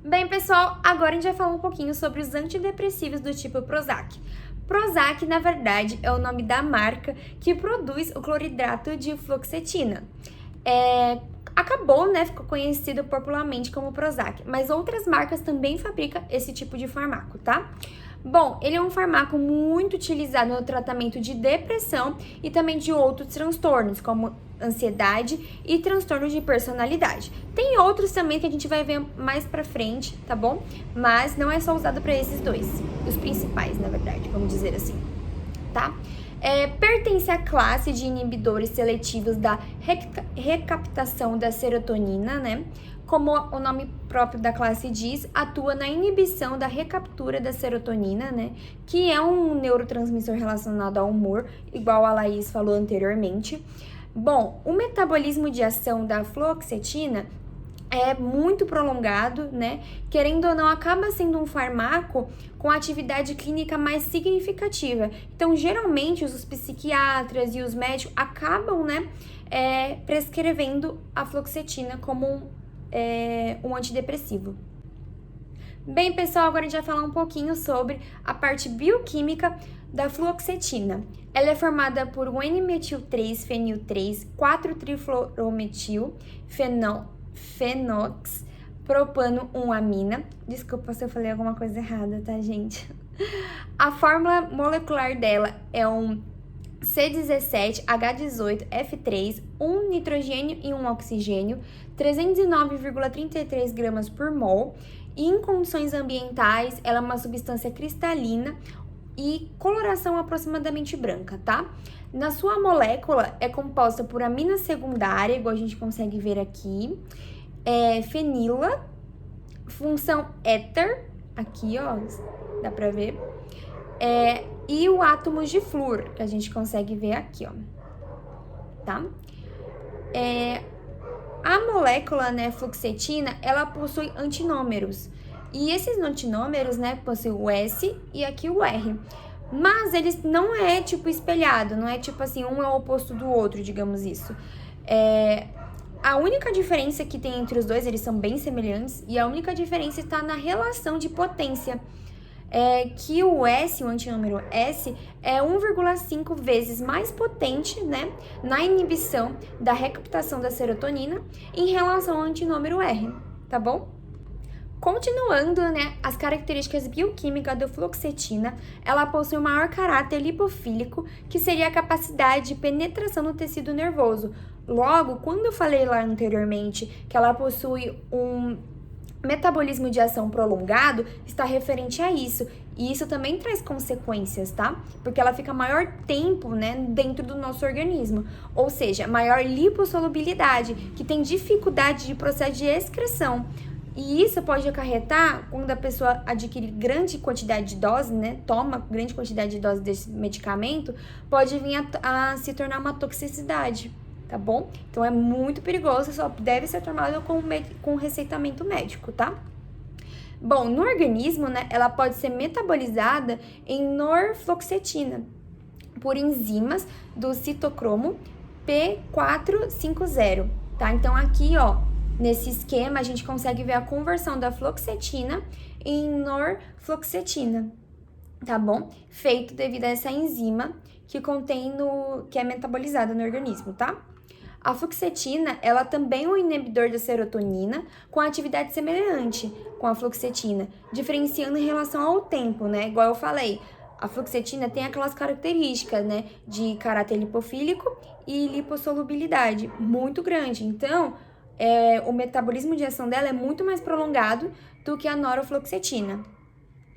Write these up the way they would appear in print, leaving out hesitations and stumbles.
Bem, pessoal, agora a gente vai falar um pouquinho sobre os antidepressivos do tipo Prozac. Prozac, na verdade, é o nome da marca que produz o cloridrato de fluoxetina. Acabou, né, ficou conhecido popularmente como Prozac, mas outras marcas também fabricam esse tipo de fármaco, tá? Bom, ele é um fármaco muito utilizado no tratamento de depressão e também de outros transtornos, como ansiedade e transtorno de personalidade. Tem outros também que a gente vai ver mais pra frente, tá bom? Mas não é só usado para esses dois, os principais, na verdade, vamos dizer assim, tá? Pertence à classe de inibidores seletivos da recaptação da serotonina, né? Como o nome próprio da classe diz, atua na inibição da recaptura da serotonina, né? Que é um neurotransmissor relacionado ao humor, igual a Laís falou anteriormente. Bom, o metabolismo de ação da fluoxetina é muito prolongado, né? Querendo ou não, acaba sendo um fármaco com atividade clínica mais significativa. Então, geralmente, os psiquiatras e os médicos acabam, né, prescrevendo a fluoxetina como um antidepressivo. Bem, pessoal, agora a gente vai falar um pouquinho sobre a parte bioquímica da fluoxetina. Ela é formada por um N-metil-3-fenil-3, 4-trifluorometil, fenox, propano 1-amina. Desculpa se eu falei alguma coisa errada, tá, gente? A fórmula molecular dela é um C17H18F3, um nitrogênio e um oxigênio, 309,33 gramas por mol. E em condições ambientais, ela é uma substância cristalina e coloração aproximadamente branca, tá? Na sua molécula, é composta por amina secundária, igual a gente consegue ver aqui, fenila, função éter, aqui, ó, dá pra ver, e o átomo de flúor, que a gente consegue ver aqui, ó, tá? A molécula, né, fluoxetina, ela possui antinômeros. E esses antinômeros, né, possuem o S e aqui o R. Mas eles não é, tipo, espelhado, não é tipo assim, um é o oposto do outro, digamos isso. A única diferença que tem entre os dois, eles são bem semelhantes, e a única diferença está na relação de potência. Que o S, o antinômero S, é 1,5 vezes mais potente, né, na inibição da recaptação da serotonina em relação ao antinômero R, tá bom? Continuando, né, as características bioquímicas da fluoxetina, ela possui o maior caráter lipofílico, que seria a capacidade de penetração no tecido nervoso. Logo, quando eu falei lá anteriormente que ela possui um metabolismo de ação prolongado, está referente a isso. E isso também traz consequências, tá? Porque ela fica maior tempo, né, dentro do nosso organismo. Ou seja, maior lipossolubilidade, que tem dificuldade de processo de excreção. E isso pode acarretar, quando a pessoa adquire grande quantidade de dose, né, toma grande quantidade de dose desse medicamento, pode vir a se tornar uma toxicidade, tá bom? Então é muito perigoso, só deve ser tomado com receitamento médico, tá? Bom, no organismo, né, ela pode ser metabolizada em norfloxetina por enzimas do citocromo P450, tá? Então aqui, ó, nesse esquema, a gente consegue ver a conversão da fluoxetina em norfloxetina, tá bom? Feito devido a essa enzima que é metabolizada no organismo, tá? A fluoxetina, ela também é um inibidor da serotonina com atividade semelhante com a fluoxetina, diferenciando em relação ao tempo, né? Igual eu falei, a fluoxetina tem aquelas características, né, de caráter lipofílico e lipossolubilidade muito grande. Então, o metabolismo de ação dela é muito mais prolongado do que a norfloxetina,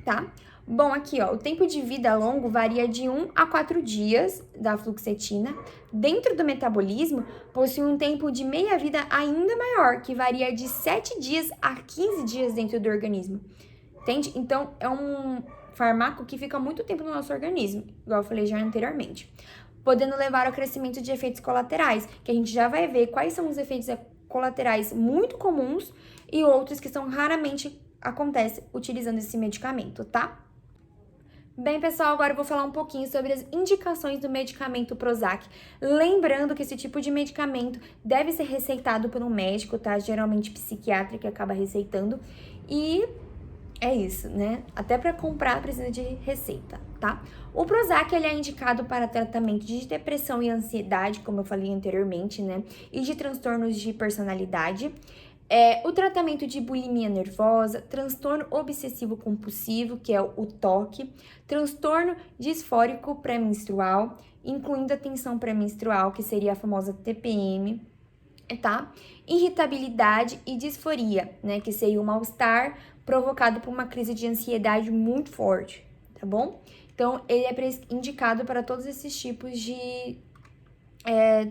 tá? Bom, aqui, ó, o tempo de vida longo varia de 1 a 4 dias da fluoxetina. Dentro do metabolismo, possui um tempo de meia-vida ainda maior, que varia de 7 dias a 15 dias dentro do organismo. Entende? Então, é um fármaco que fica muito tempo no nosso organismo, igual eu falei já anteriormente, podendo levar ao crescimento de efeitos colaterais, que a gente já vai ver quais são os efeitos colaterais muito comuns e outros que são raramente acontecem utilizando esse medicamento, tá? Bem, pessoal, agora eu vou falar um pouquinho sobre as indicações do medicamento Prozac. Lembrando que esse tipo de medicamento deve ser receitado por um médico, tá? Geralmente psiquiatra que acaba receitando. E é isso, né? Até para comprar precisa de receita, tá? O Prozac, ele é indicado para tratamento de depressão e ansiedade, como eu falei anteriormente, né? E de transtornos de personalidade. O tratamento de bulimia nervosa, transtorno obsessivo compulsivo, que é o TOC, transtorno disfórico pré-menstrual, incluindo a tensão pré-menstrual, que seria a famosa TPM, tá? Irritabilidade e disforia, né? Que seria o mal-estar provocado por uma crise de ansiedade muito forte, tá bom? Então, ele é indicado para todos esses tipos de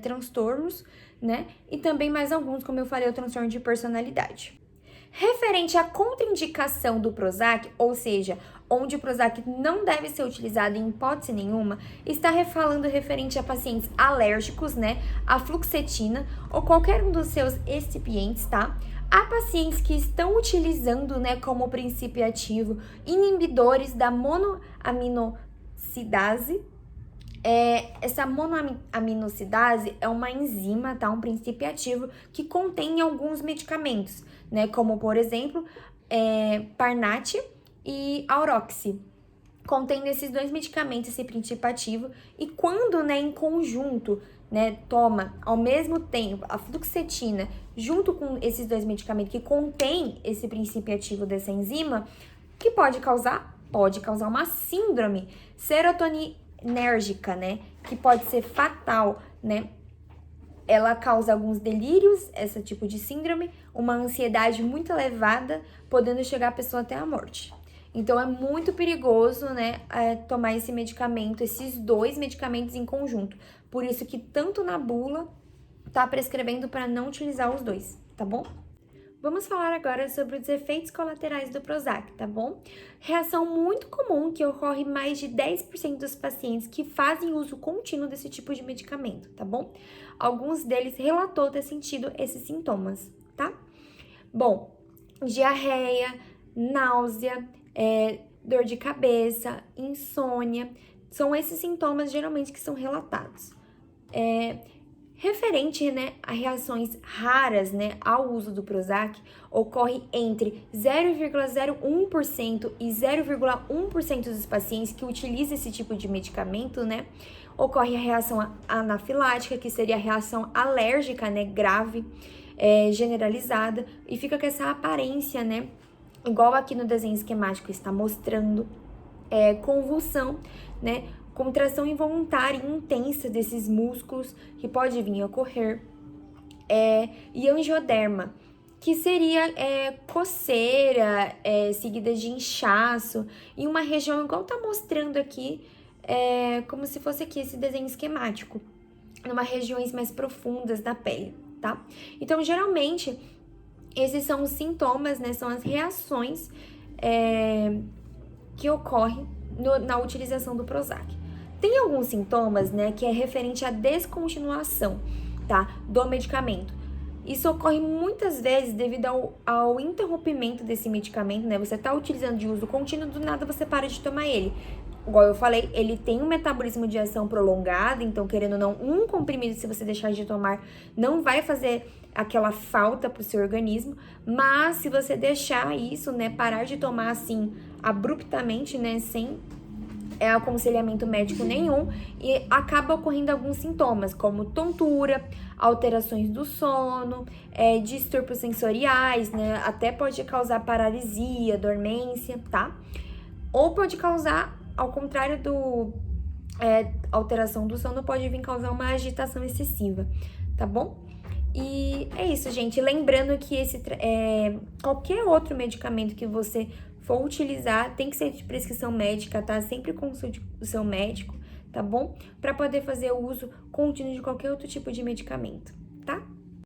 transtornos, né? E também mais alguns, como eu falei, o transtorno de personalidade. Referente à contraindicação do Prozac, ou seja, onde o Prozac não deve ser utilizado em hipótese nenhuma, está falando referente a pacientes alérgicos, né, à fluoxetina ou qualquer um dos seus excipientes, tá? Há pacientes que estão utilizando, né, como princípio ativo inibidores da monoaminocidase. Essa monoaminocidase é uma enzima, tá? Um princípio ativo que contém alguns medicamentos, né? Como, por exemplo, Parnat e Auroxi. Contém esses dois medicamentos esse princípio ativo e quando, né, em conjunto, né, toma ao mesmo tempo a fluoxetina junto com esses dois medicamentos que contém esse princípio ativo dessa enzima, que pode causar uma síndrome serotoninérgica, né, que pode ser fatal, né? Ela causa alguns delírios, esse tipo de síndrome, uma ansiedade muito elevada, podendo chegar a pessoa até a morte. Então, é muito perigoso, né, tomar esse medicamento, esses dois medicamentos em conjunto. Por isso que tanto na bula tá prescrevendo para não utilizar os dois, tá bom? Vamos falar agora sobre os efeitos colaterais do Prozac, tá bom? Reação muito comum que ocorre em mais de 10% dos pacientes que fazem uso contínuo desse tipo de medicamento, tá bom? Alguns deles relatou ter sentido esses sintomas, tá? Bom, diarreia, náusea, dor de cabeça, insônia, são esses sintomas geralmente que são relatados. Referente, né, a reações raras, né, ao uso do Prozac, ocorre entre 0,01% e 0,1% dos pacientes que utilizam esse tipo de medicamento, né, ocorre a reação anafilática, que seria a reação alérgica, né, grave, generalizada, e fica com essa aparência, né, igual aqui no desenho esquemático está mostrando, convulsão, né, contração involuntária e intensa desses músculos que pode vir a ocorrer, e angioderma, que seria coceira, seguida de inchaço, em uma região igual tá mostrando aqui, como se fosse aqui esse desenho esquemático, numa regiões mais profundas da pele, tá? Então, geralmente, esses são os sintomas, né, são as reações que ocorrem na utilização do Prozac. Tem alguns sintomas, né, que é referente à descontinuação, tá, do medicamento. Isso ocorre muitas vezes devido ao interrompimento desse medicamento, né, você tá utilizando de uso contínuo, do nada você para de tomar ele. Igual eu falei, ele tem um metabolismo de ação prolongado, então, querendo ou não, um comprimido, se você deixar de tomar, não vai fazer aquela falta pro seu organismo, mas se você deixar isso, né, parar de tomar assim, abruptamente, né, sem aconselhamento médico nenhum, e acaba ocorrendo alguns sintomas, como tontura, alterações do sono, distúrbios sensoriais, né? Até pode causar paralisia, dormência, tá? Ou pode causar, ao contrário do alteração do sono, pode vir causar uma agitação excessiva, tá bom? E é isso, gente. Lembrando que qualquer outro medicamento que você for utilizar tem que ser de prescrição médica, tá? Sempre consulte o seu médico, tá bom? Para poder fazer o uso contínuo de qualquer outro tipo de medicamento.